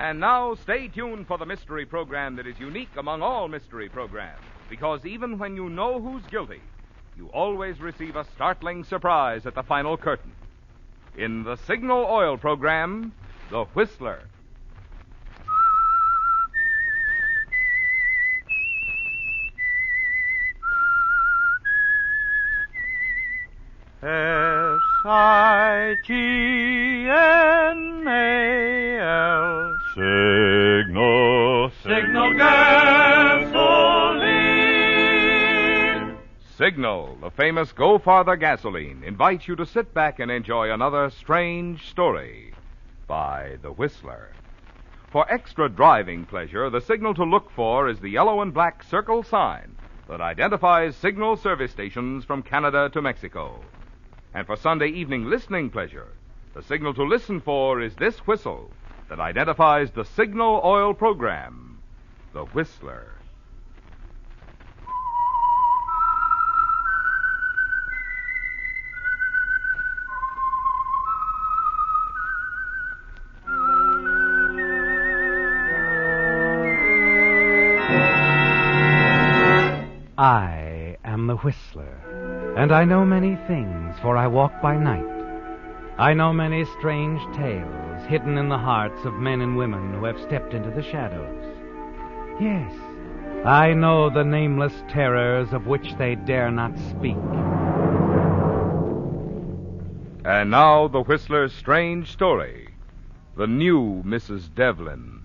And now, stay tuned for the mystery program that is unique among all mystery programs. Because even when you know who's guilty, you always receive a startling surprise at the final curtain. In the Signal Oil program, The Whistler. Signal. Signal gasoline. Signal, the famous Go Farther gasoline, invites you to sit back and enjoy another strange story by The Whistler. For extra driving pleasure, the signal to look for is the yellow and black circle sign that identifies Signal service stations from Canada to Mexico. And for Sunday evening listening pleasure, the signal to listen for is this whistle that identifies the Signal Oil program, The Whistler. I am the Whistler, and I know many things, for I walk by night. I know many strange tales hidden in the hearts of men and women who have stepped into the shadows. Yes, I know the nameless terrors of which they dare not speak. And now, the Whistler's strange story, The New Mrs. Devlin.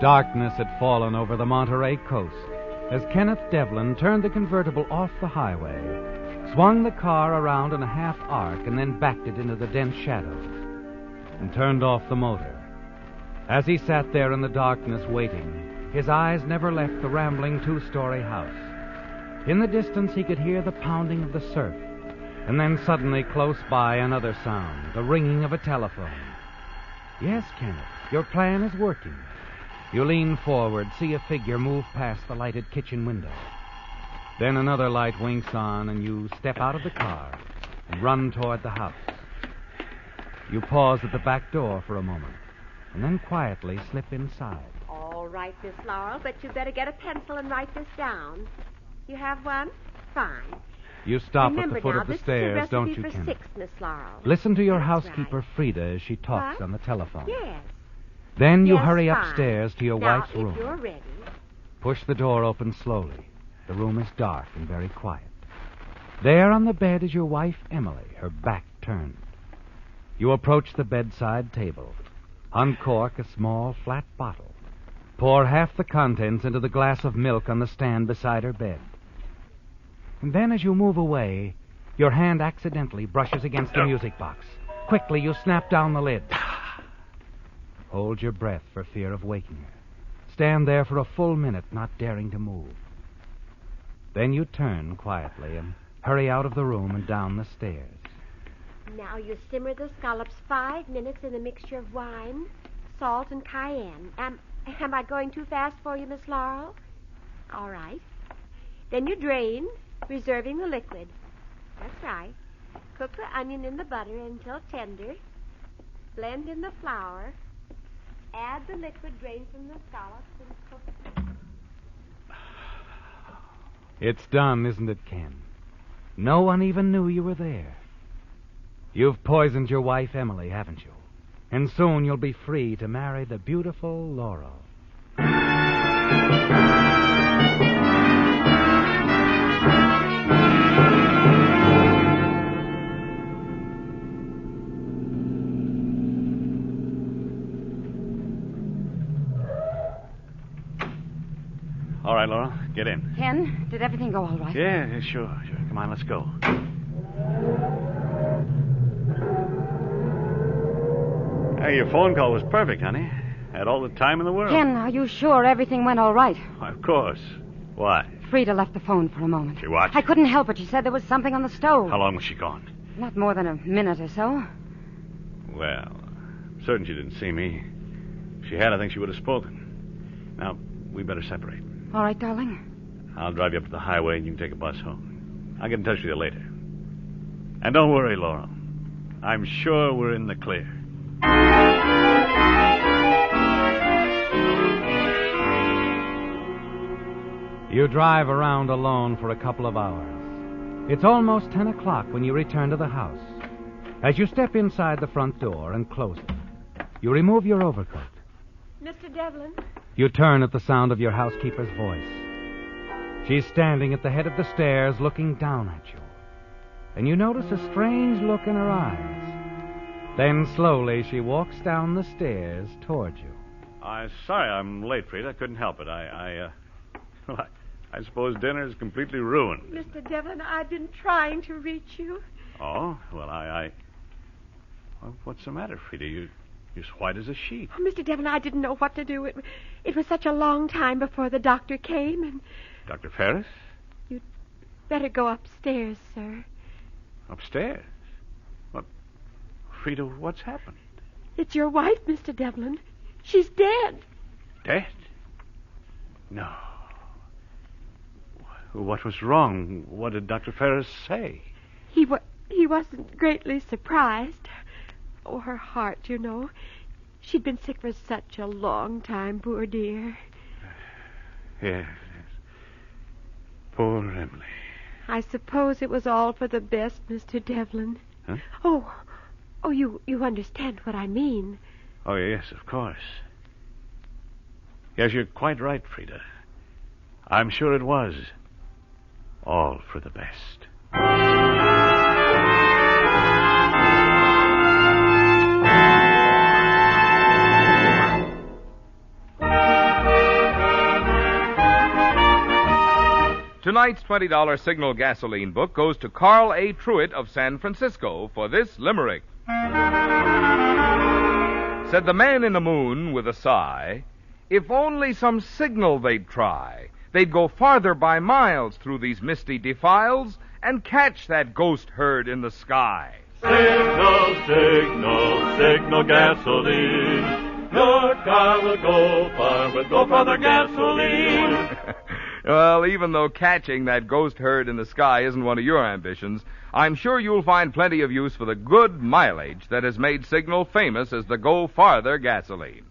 Darkness had fallen over the Monterey coast as Kenneth Devlin turned the convertible off the highway, swung the car around in a half arc, and then backed it into the dense shadows, and turned off the motor. As he sat there in the darkness waiting, his eyes never left the rambling two-story house. In the distance he could hear the pounding of the surf, and then suddenly close by another sound, the ringing of a telephone. Yes, Kenneth, your plan is working. You lean forward, see a figure move past the lighted kitchen window. Then another light winks on, and you step out of the car and run toward the house. You pause at the back door for a moment, and then quietly slip inside. All right, Miss Laurel, but you better get a pencil and write this down. You have one? Fine. You stop Remember at the foot now, of the this stairs, is a don't recipe you, for Kenneth? 6, Miss Laurel. Listen to your That's housekeeper, right. Frida, as she talks What? on the telephone. Yes. Then you Yes, hurry fine. upstairs to your now, wife's if room. you're ready. Push the door open slowly. The room is dark and very quiet. There on the bed is your wife, Emily, her back turned. You approach the bedside table. Uncork a small, flat bottle. Pour half the contents into the glass of milk on the stand beside her bed. And then as you move away, your hand accidentally brushes against the music box. Quickly, you snap down the lid. Hold your breath for fear of waking her. Stand there for a full minute, not daring to move. Then you turn quietly and hurry out of the room and down the stairs. Now you simmer the scallops 5 minutes in a mixture of wine, salt, and cayenne. Am I going too fast for you, Miss Laurel? All right. Then you drain, reserving the liquid. That's right. Cook the onion in the butter until tender. Blend in the flour. Add the liquid drained from the scallops and cook. It's done, isn't it, Ken? No one even knew you were there. You've poisoned your wife, Emily, haven't you? And soon you'll be free to marry the beautiful Laurel. All right, Laura, get in. Ken, did everything go all right? Yeah, sure. Come on, let's go. Hey, your phone call was perfect, honey. Had all the time in the world. Ken, are you sure everything went all right? Of course. Why? Frida left the phone for a moment. She what? I couldn't help it. She said there was something on the stove. How long was she gone? Not more than a minute or so. Well, I'm certain she didn't see me. If she had, I think she would have spoken. Now, we better separate. All right, darling. I'll drive you up to the highway and you can take a bus home. I'll get in touch with you later. And don't worry, Laurel. I'm sure we're in the clear. You drive around alone for a couple of hours. It's almost 10 o'clock when you return to the house. As you step inside the front door and close it, you remove your overcoat. Mr. Devlin? You turn at the sound of your housekeeper's voice. She's standing at the head of the stairs looking down at you. And you notice a strange look in her eyes. Then slowly she walks down the stairs toward you. Sorry I'm late, Frida. I couldn't help it. I suppose dinner is completely ruined. Mr. Devlin, I've been trying to reach you. Oh, well, Well, what's the matter, Frida? You're as white as a sheet. Oh, Mr. Devlin, I didn't know what to do. It was such a long time before the doctor came, and... Dr. Ferris? You'd better go upstairs, sir. Upstairs? What? Frida, what's happened? It's your wife, Mr. Devlin. She's dead. Dead? No. What was wrong? What did Dr. Ferris say? He wasn't greatly surprised. Oh, her heart, you know. She'd been sick for such a long time, poor dear. Yes. Poor Emily. I suppose it was all for the best, Mr. Devlin. Huh? Oh, you understand what I mean. Oh, yes, of course. Yes, you're quite right, Frida. I'm sure it was all for the best. Tonight's $20 Signal gasoline book goes to Carl A. Truitt of San Francisco for this limerick. Said the man in the moon with a sigh, if only some signal they'd try, they'd go farther by miles through these misty defiles and catch that ghost herd in the sky. Signal, signal, signal gasoline. Your car will go far, will go farther gasoline. Well, even though catching that ghost herd in the sky isn't one of your ambitions, I'm sure you'll find plenty of use for the good mileage that has made Signal famous as the Go Farther gasoline.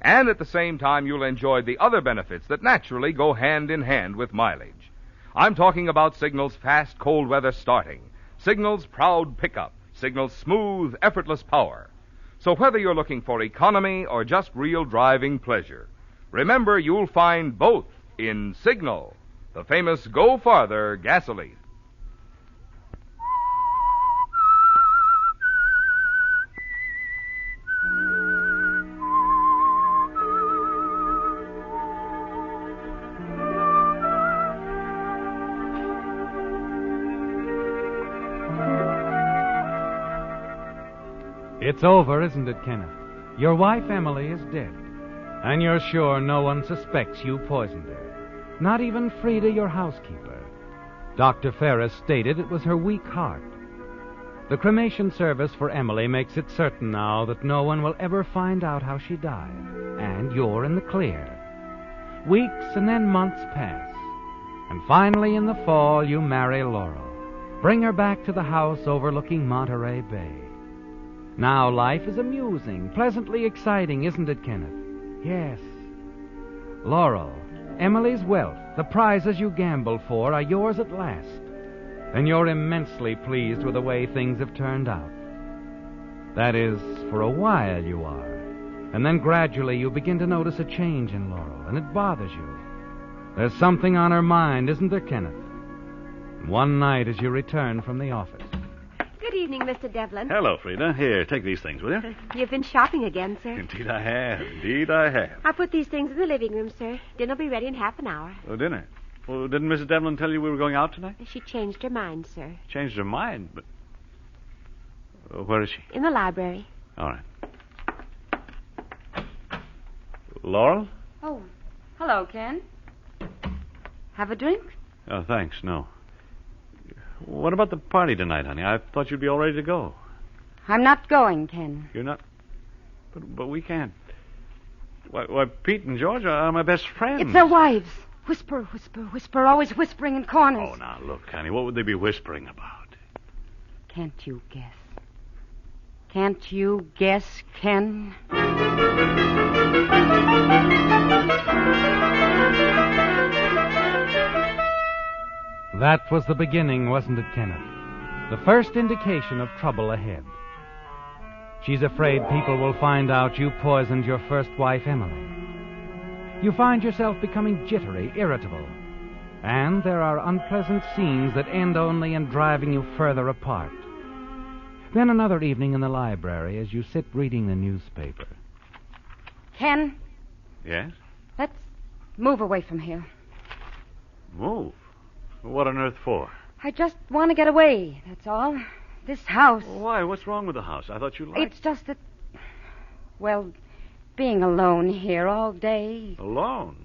And at the same time, you'll enjoy the other benefits that naturally go hand in hand with mileage. I'm talking about Signal's fast, cold weather starting, Signal's proud pickup, Signal's smooth, effortless power. So whether you're looking for economy or just real driving pleasure, remember you'll find both in Signal, the famous Go Farther gasoline. It's over, isn't it, Kenneth? Your wife, Emily, is dead. And you're sure no one suspects you poisoned her. Not even Frida, your housekeeper. Dr. Ferris stated it was her weak heart. The cremation service for Emily makes it certain now that no one will ever find out how she died. And you're in the clear. Weeks and then months pass. And finally, in the fall, you marry Laurel. Bring her back to the house overlooking Monterey Bay. Now life is amusing, pleasantly exciting, isn't it, Kenneth? Yes. Laurel, Emily's wealth, the prizes you gambled for are yours at last. And you're immensely pleased with the way things have turned out. That is, for a while you are. And then gradually you begin to notice a change in Laurel, and it bothers you. There's something on her mind, isn't there, Kenneth? One night as you return from the office. Good evening, Mr. Devlin. Hello, Frida. Here, take these things, will you? You've been shopping again, sir. Indeed I have. Indeed I have. I put these things in the living room, sir. Dinner'll be ready in half an hour. Oh, dinner? Well, didn't Mrs. Devlin tell you we were going out tonight? She changed her mind, sir. Changed her mind, but... where is she? In the library. All right. Laurel? Oh, hello, Ken. Have a drink? Oh, thanks, no. What about the party tonight, honey? I thought you'd be all ready to go. I'm not going, Ken. You're not? But we can't. Why, Pete and George are my best friends. It's their wives. Whisper, whisper, whisper, always whispering in corners. Oh, now, look, honey, what would they be whispering about? Can't you guess? Can't you guess, Ken? That was the beginning, wasn't it, Kenneth? The first indication of trouble ahead. She's afraid people will find out you poisoned your first wife, Emily. You find yourself becoming jittery, irritable. And there are unpleasant scenes that end only in driving you further apart. Then another evening in the library as you sit reading the newspaper. Ken, Yes? let's move away from here. Move? What on earth for? I just want to get away, that's all. This house. Why? What's wrong with the house? I thought you liked It's just that, well, being alone here all day. Alone?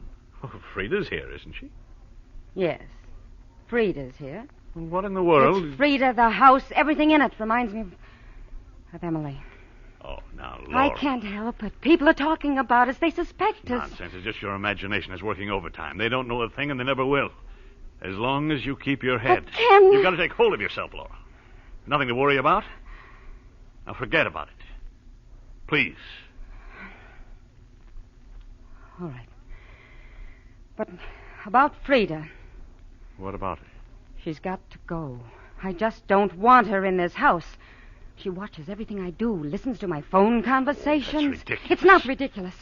Oh, Frida's here, isn't she? Yes, Frida's here. Well, what in the world? It's Frida, the house, everything in it reminds me of Emily. Oh, now, Laura. I can't help it. People are talking about us. They suspect us. Nonsense. It's just your imagination is working overtime. They don't know a thing, and they never will. As long as you keep your head. But Ken... You've got to take hold of yourself, Laura. Nothing to worry about. Now forget about it. Please. All right. But about Frida. What about her? She's got to go. I just don't want her in this house. She watches everything I do, listens to my phone conversations. That's ridiculous. It's not ridiculous.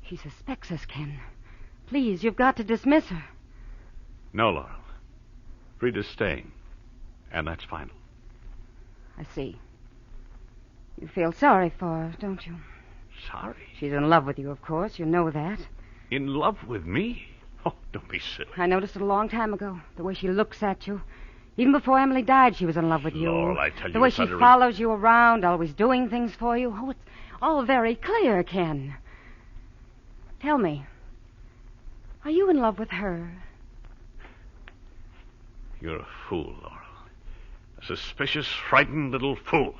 She suspects us, Ken. Please, you've got to dismiss her. No, Laurel. Frida's staying. And that's final. I see. You feel sorry for her, don't you? Sorry? She's in love with you, of course. You know that. In love with me? Oh, don't be silly. I noticed it a long time ago, the way she looks at you. Even before Emily died, she was in love with you. Laurel, I tell you... The way it's she not a- follows you around, always doing things for you. Oh, it's all very clear, Ken. Tell me, are you in love with her? You're a fool, Laurel. A suspicious, frightened little fool.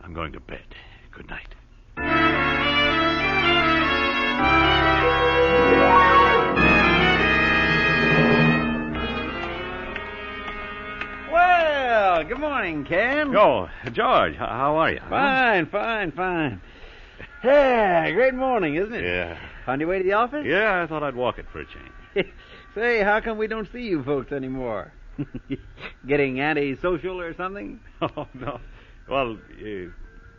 I'm going to bed. Good night. Well, good morning, Ken. Oh, George, how are you? Fine. Yeah, great morning, isn't it? Yeah. On your way to the office? Yeah, I thought I'd walk it for a change. Say, how come we don't see you folks anymore? Getting antisocial or something? Oh, no. Well,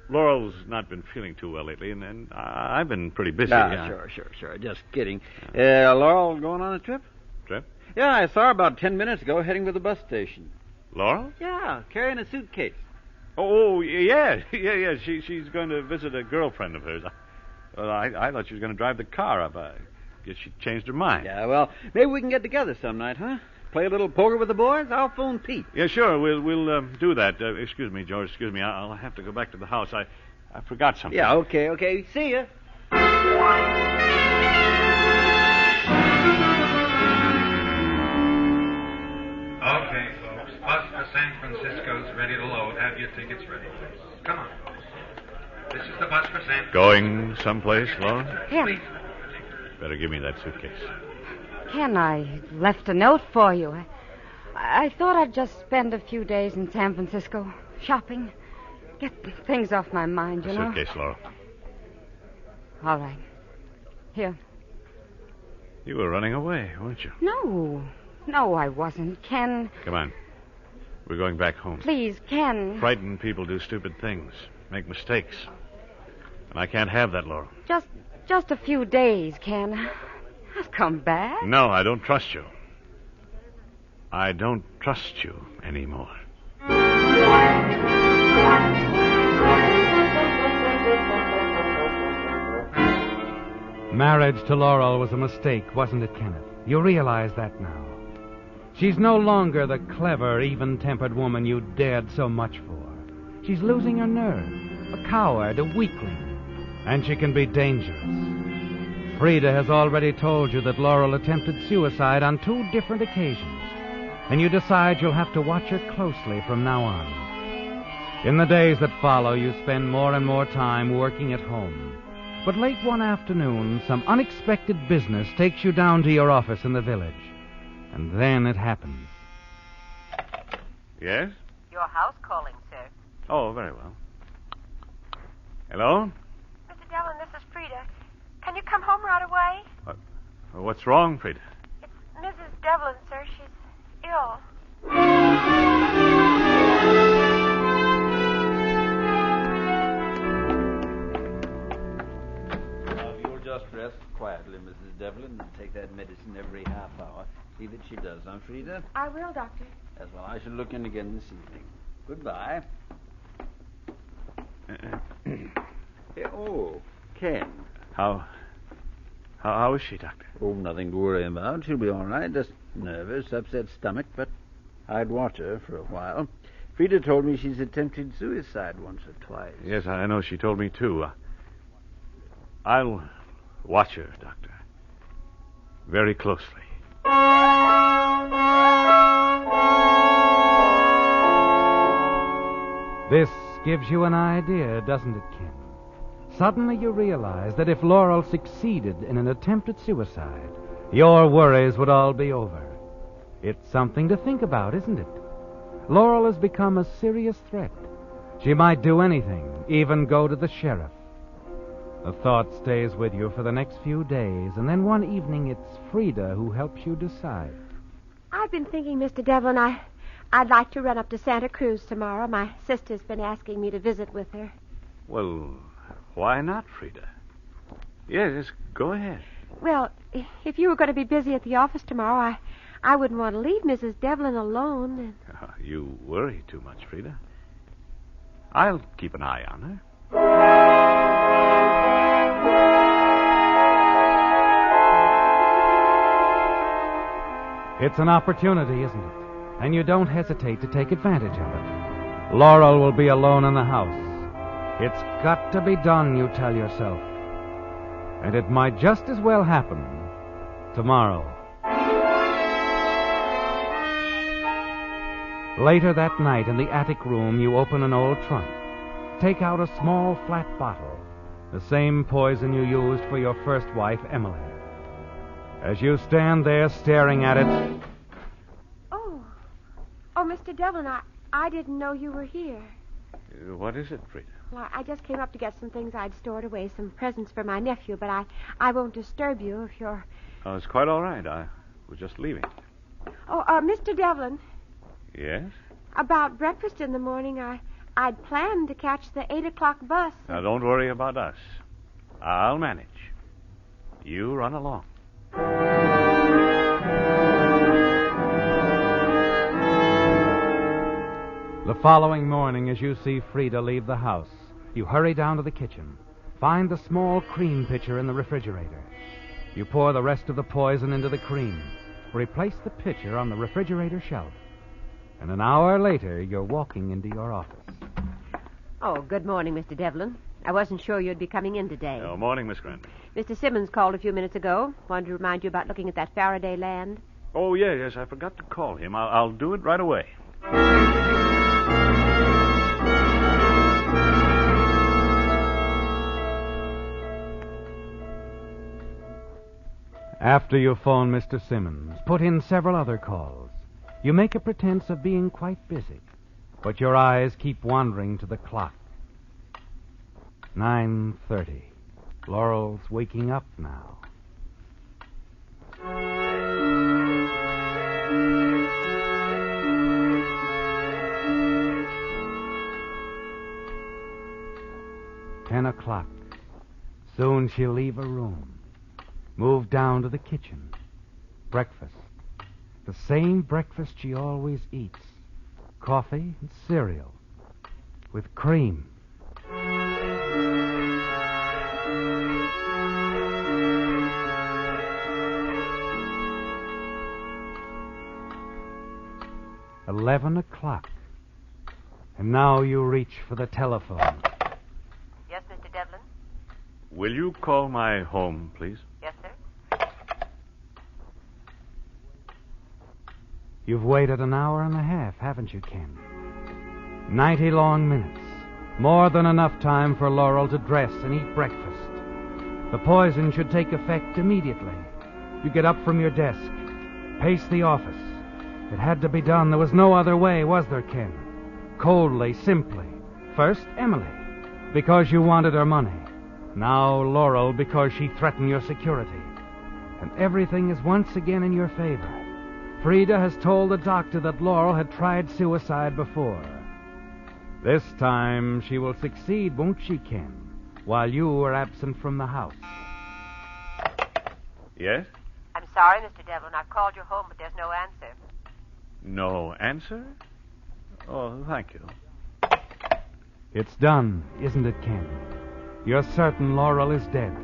Laurel's not been feeling too well lately, and I've been pretty busy. Yeah. Sure. Just kidding. Laurel going on a trip? Trip? Yeah, I saw her about 10 minutes ago heading to the bus station. Laurel? Yeah, carrying a suitcase. Oh, yeah. She's going to visit a girlfriend of hers. Well, I thought she was going to drive the car up. I guess she changed her mind. Yeah, well, maybe we can get together some night, huh? Play a little poker with the boys? I'll phone Pete. Yeah, sure. We'll do that. Excuse me, George. Excuse me. I'll have to go back to the house. I forgot something. Yeah, okay. See ya. Okay, folks. Bus for San Francisco's ready to load. Have your tickets ready, please. Come on. This is the bus for San Francisco. Going someplace, Laurel? Ken, Better give me that suitcase. Ken, I left a note for you. I thought I'd just spend a few days in San Francisco, shopping, get things off my mind, you know. Suitcase, Laurel. All right. Here. You were running away, weren't you? No, I wasn't. Ken, Come on. We're going back home. please, Ken. Frightened people do stupid things, make mistakes. And I can't have that, Laurel. Just a few days, Ken. I'll come back. No, I don't trust you. I don't trust you anymore. Marriage to Laurel was a mistake, wasn't it, Kenneth? You realize that now. She's no longer the clever, even-tempered woman you dared so much for. She's losing her nerve, a coward, a weakling, and she can be dangerous. Frida has already told you that Laurel attempted suicide on 2 different occasions, and you decide you'll have to watch her closely from now on. In the days that follow, you spend more and more time working at home. But late one afternoon, some unexpected business takes you down to your office in the village. And then it happens. Yes? Your house calling, sir. Oh, very well. Hello? Mr. Devlin, this is Frida. Can you come home right away? What's wrong, Frida? It's Mrs. Devlin, sir. She's ill. Now, if you'll just rest quietly, Mrs. Devlin, and take that medicine every half hour. See that she does, huh, Frida? I will, Doctor. Yes, well, I shall look in again this evening. Goodbye. Oh, Ken. How is she, Doctor? Oh, nothing to worry about. She'll be all right. Just nervous, upset stomach, but I'd watch her for a while. Frida told me she's attempted suicide once or twice. Yes, I know. She told me, too. I'll watch her, Doctor. Very closely. This gives you an idea, doesn't it, Ken? Suddenly you realize that if Laurel succeeded in an attempt at suicide, your worries would all be over. It's something to think about, isn't it? Laurel has become a serious threat. She might do anything, even go to the sheriff. The thought stays with you for the next few days, and then one evening it's Frida who helps you decide. I've been thinking, Mr. Devlin, I'd like to run up to Santa Cruz tomorrow. My sister's been asking me to visit with her. Well, why not, Frida? Yes, go ahead. Well, if you were going to be busy at the office tomorrow, I wouldn't want to leave Mrs. Devlin alone. You worry too much, Frida. I'll keep an eye on her. It's an opportunity, isn't it? And you don't hesitate to take advantage of it. Laurel will be alone in the house. It's got to be done, you tell yourself. And it might just as well happen tomorrow. Later that night in the attic room, you open an old trunk. Take out a small flat bottle, the same poison you used for your first wife, Emily. As you stand there staring at it... Oh, Mr. Devlin, I didn't know you were here. What is it, Frida? Well, I just came up to get some things I'd stored away, some presents for my nephew, but I won't disturb you if you're... Oh, it's quite all right. I was just leaving. Oh, Mr. Devlin. Yes? About breakfast in the morning, I'd planned to catch the 8 o'clock bus. Now, don't worry about us. I'll manage. You run along. The following morning, as you see Frida leave the house, you hurry down to the kitchen, find the small cream pitcher in the refrigerator. You pour the rest of the poison into the cream, replace the pitcher on the refrigerator shelf, and an hour later, you're walking into your office. Oh, good morning, Mr. Devlin. I wasn't sure you'd be coming in today. Oh, morning, Miss Granby. Mr. Simmons called a few minutes ago. Wanted to remind you about looking at that Faraday land. Oh, yes, I forgot to call him. I'll do it right away. After you phone Mr. Simmons, put in several other calls. You make a pretense of being quite busy, but your eyes keep wandering to the clock. 9:30. Laurel's waking up now. Ten o'clock. Soon she'll leave her room. Move down to the kitchen. Breakfast. The same breakfast she always eats. Coffee and cereal. With cream. $11. And now you reach for the telephone. Yes, Mr. Devlin? Will you call my home, please? Yes, sir. You've waited an hour and a half, haven't you, Ken? 90 long minutes. More than enough time for Laurel to dress and eat breakfast. The poison should take effect immediately. You get up from your desk, pace the office. It had to be done. There was no other way, was there, Ken? coldly, simply. First, Emily, because you wanted her money. Now, Laurel, because she threatened your security. And everything is once again in your favor. Frida has told the doctor that Laurel had tried suicide before. This time she will succeed, won't she, Ken? While you were absent from the house. Yes? I'm sorry, Mr. Devlin. I've called your home, but there's no answer. No answer? Oh, thank you. It's done, isn't it, Ken? You're certain Laurel is dead.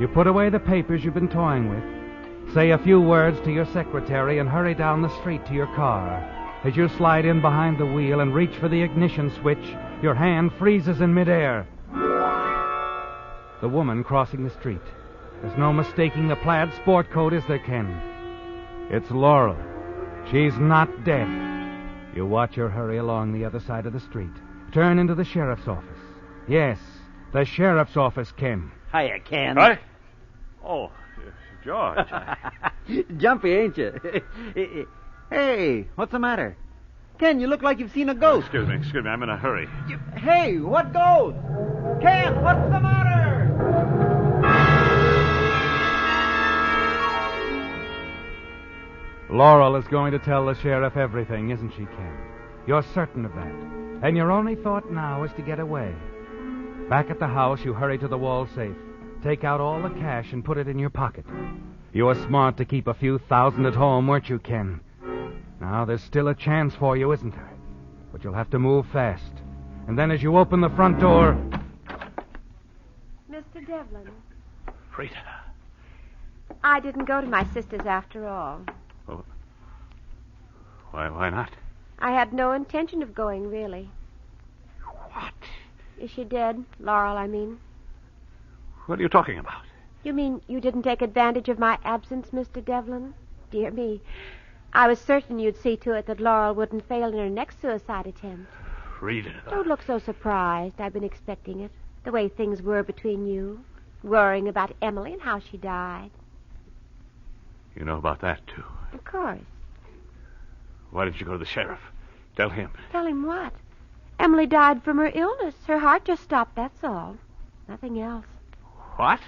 You put away the papers you've been toying with, say a few words to your secretary, and hurry down the street to your car. As you slide in behind the wheel and reach for the ignition switch, your hand freezes in midair. The woman crossing the street. There's no mistaking the plaid sport coat, is there, Ken? It's Laurel. She's not dead. You watch her hurry along the other side of the street. Turn into the sheriff's office. Yes, the sheriff's office, Ken. Hiya, Ken. Right? Oh, George. Jumpy, ain't you? Hey, what's the matter? Ken, you look like you've seen a ghost. Excuse me. I'm in a hurry. Hey, what ghost? Ken, what's the matter? Laurel is going to tell the sheriff everything, isn't she, Ken? You're certain of that. And your only thought now is to get away. Back at the house, you hurry to the wall safe, take out all the cash and put it in your pocket. You were smart to keep a few thousand at home, weren't you, Ken? Now, there's still a chance for you, isn't there? But you'll have to move fast. And then as you open the front door... Mr. Devlin, Frida. I didn't go to my sister's after all. Oh. Why not? I had no intention of going, really. What? Is she dead? Laurel, I mean. What are you talking about? You mean you didn't take advantage of my absence, Mr. Devlin? Dear me. I was certain you'd see to it that Laurel wouldn't fail in her next suicide attempt. Frida. Don't look so surprised. I've been expecting it. The way things were between you. Worrying about Emily and how she died. You know about that, too. Of course. Why didn't you go to the sheriff? Tell him. Tell him what? Emily died from her illness. Her heart just stopped, that's all. Nothing else. What?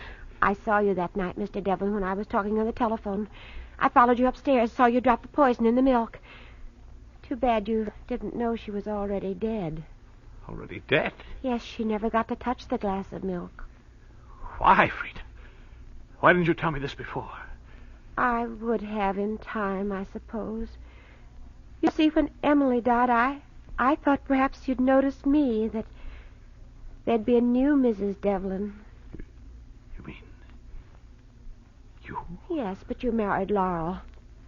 I saw you that night, Mr. Devlin, when I was talking on the telephone. I followed you upstairs, saw you drop the poison in the milk. Too bad you didn't know she was already dead. Already dead? Yes, she never got to touch the glass of milk. Why, Frida? Why didn't you tell me this before? I would have in time, I suppose. You see, when Emily died, I thought perhaps you'd notice me, that there'd be a new Mrs. Devlin. You mean... you? Yes, but you married Laurel.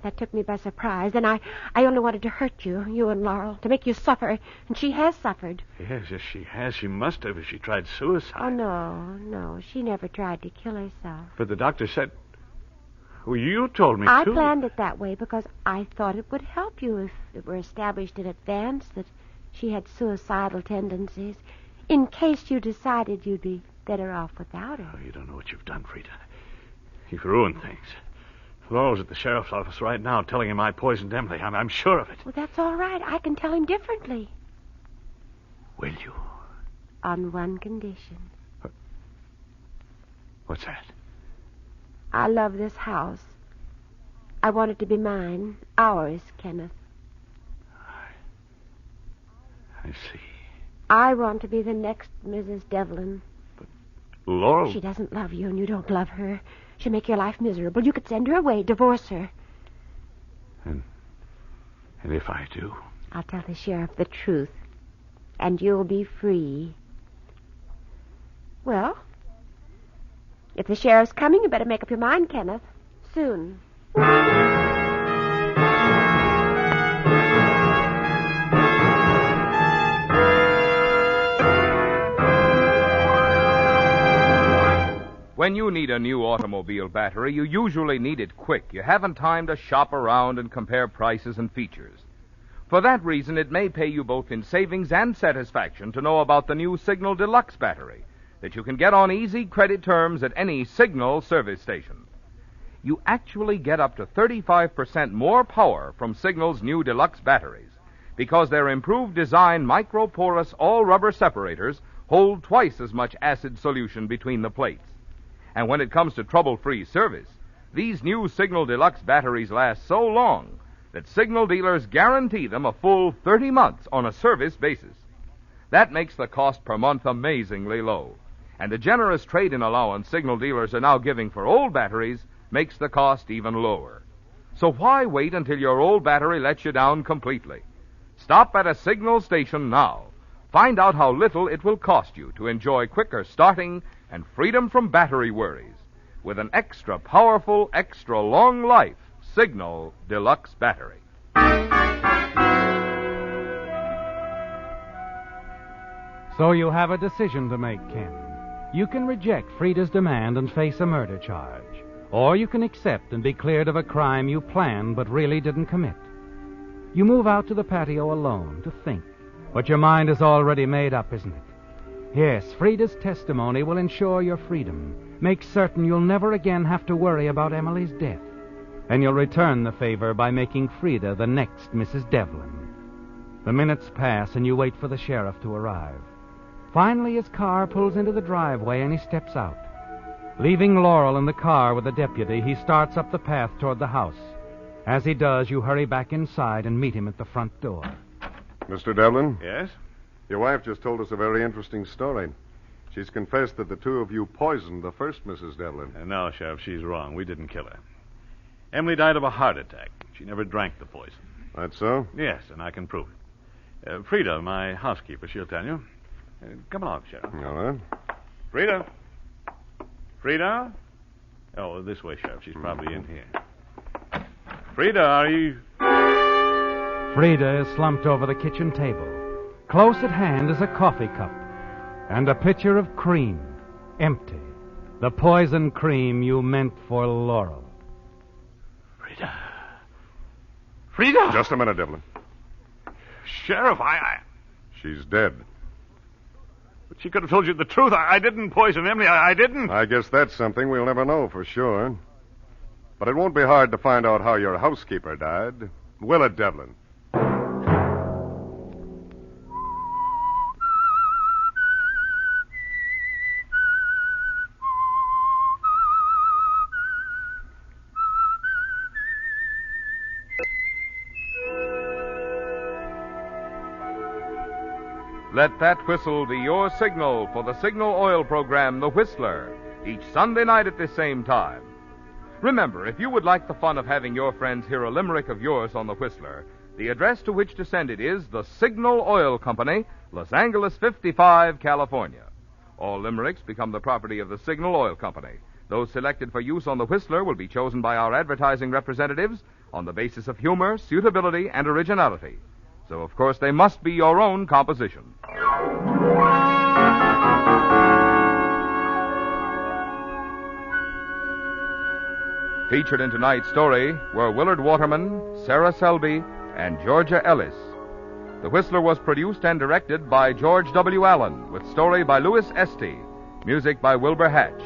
That took me by surprise. And I only wanted to hurt you, you and Laurel, to make you suffer. And she has suffered. Yes, she has. She must have if she tried suicide. Oh, no. She never tried to kill herself. But the doctor said... Well, you told me, I too. planned it that way because I thought it would help you if it were established in advance that she had suicidal tendencies, in case you decided you'd be better off without her. Oh, you don't know what you've done, Frida. You've ruined things. Laurel's at the sheriff's office right now telling him I poisoned Emily. I'm sure of it. Well, that's all right. I can tell him differently. Will you? On one condition. What's that? I love this house. I want it to be mine. Ours, Kenneth. I see. I want to be the next Mrs. Devlin. But Laurel... She doesn't love you, and you don't love her. She'll make your life miserable. You could send her away, divorce her. And if I do? I'll tell the sheriff the truth, and you'll be free. Well, if the sheriff's coming, you better make up your mind, Kenneth. Soon. When you need a new automobile battery, you usually need it quick. You haven't time to shop around and compare prices and features. For that reason, it may pay you both in savings and satisfaction to know about the new Signal Deluxe battery that you can get on easy credit terms at any Signal service station. You actually get up to 35% more power from Signal's new Deluxe batteries. because their improved design microporous all-rubber separators hold twice as much acid solution between the plates. And when it comes to trouble-free service, these new Signal Deluxe batteries last so long that Signal dealers guarantee them a full 30 months on a service basis. That makes the cost per month amazingly low. And the generous trade-in allowance Signal dealers are now giving for old batteries makes the cost even lower. So why wait until your old battery lets you down completely? Stop at a Signal station now. Find out how little it will cost you to enjoy quicker starting and freedom from battery worries with an extra powerful, extra long life Signal Deluxe battery. So you have a decision to make, Ken. You can reject Frida's demand and face a murder charge. Or you can accept and be cleared of a crime you planned but really didn't commit. You move out to the patio alone to think. But your mind is already made up, isn't it? Yes, Frida's testimony will ensure your freedom. Make certain you'll never again have to worry about Emily's death. And you'll return the favor by making Frida the next Mrs. Devlin. The minutes pass and you wait for the sheriff to arrive. Finally, his car pulls into the driveway and he steps out. Leaving Laurel in the car with the deputy, he starts up the path toward the house. As he does, you hurry back inside and meet him at the front door. Mr. Devlin? Yes? Your wife just told us a very interesting story. She's confessed that the two of you poisoned the first Mrs. Devlin. No, Sheriff, she's wrong. We didn't kill her. Emily died of a heart attack. She never drank the poison. That's so? Yes, and I can prove it. Frida, my housekeeper, she'll tell you. Come along, Sheriff. All right. Frida? Frida? Oh, this way, Sheriff. She's probably in here. Frida, are you... Frida is slumped over the kitchen table. Close at hand is a coffee cup and a pitcher of cream, empty. The poison cream you meant for Laurel. Frida. Frida! Just a minute, Devlin. Sheriff, She's dead. But she could have told you the truth. I didn't poison Emily. I didn't. I guess that's something we'll never know for sure. But it won't be hard to find out how your housekeeper died. Will it, Devlin? Let that whistle be your signal for the Signal Oil program, The Whistler, each Sunday night at this same time. Remember, if you would like the fun of having your friends hear a limerick of yours on The Whistler, the address to which to send it is the Signal Oil Company, Los Angeles 55, California. All limericks become the property of the Signal Oil Company. Those selected for use on The Whistler will be chosen by our advertising representatives on the basis of humor, suitability, and originality. So, of course, they must be your own composition. Featured in tonight's story were Willard Waterman, Sarah Selby, and Georgia Ellis. The Whistler was produced and directed by George W. Allen, with story by Louis Esty, music by Wilbur Hatch,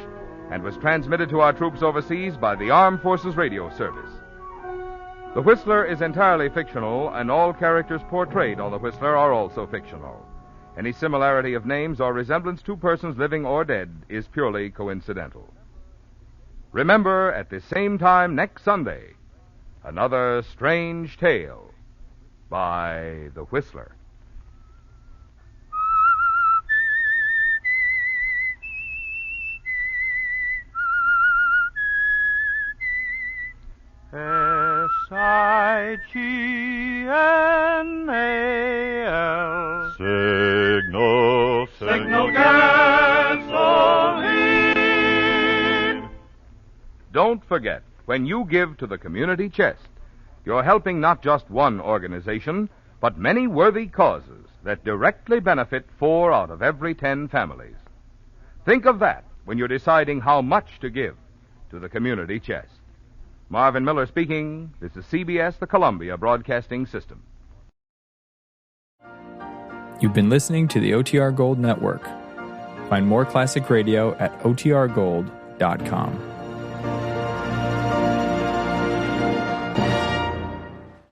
and was transmitted to our troops overseas by the Armed Forces Radio Service. The Whistler is entirely fictional, and all characters portrayed on The Whistler are also fictional. Any similarity of names or resemblance to persons living or dead is purely coincidental. Remember, at the same time next Sunday, another strange tale by The Whistler. S-I-G-N-A-L Signal Gasoline. Don't forget, when you give to the community chest, you're helping not just one organization, but many worthy causes that directly benefit 4 out of every 10 families. Think of that when you're deciding how much to give to the community chest. Marvin Miller speaking. This is CBS, the Columbia Broadcasting System. You've been listening to the OTR Gold Network. Find more classic radio at otrgold.com.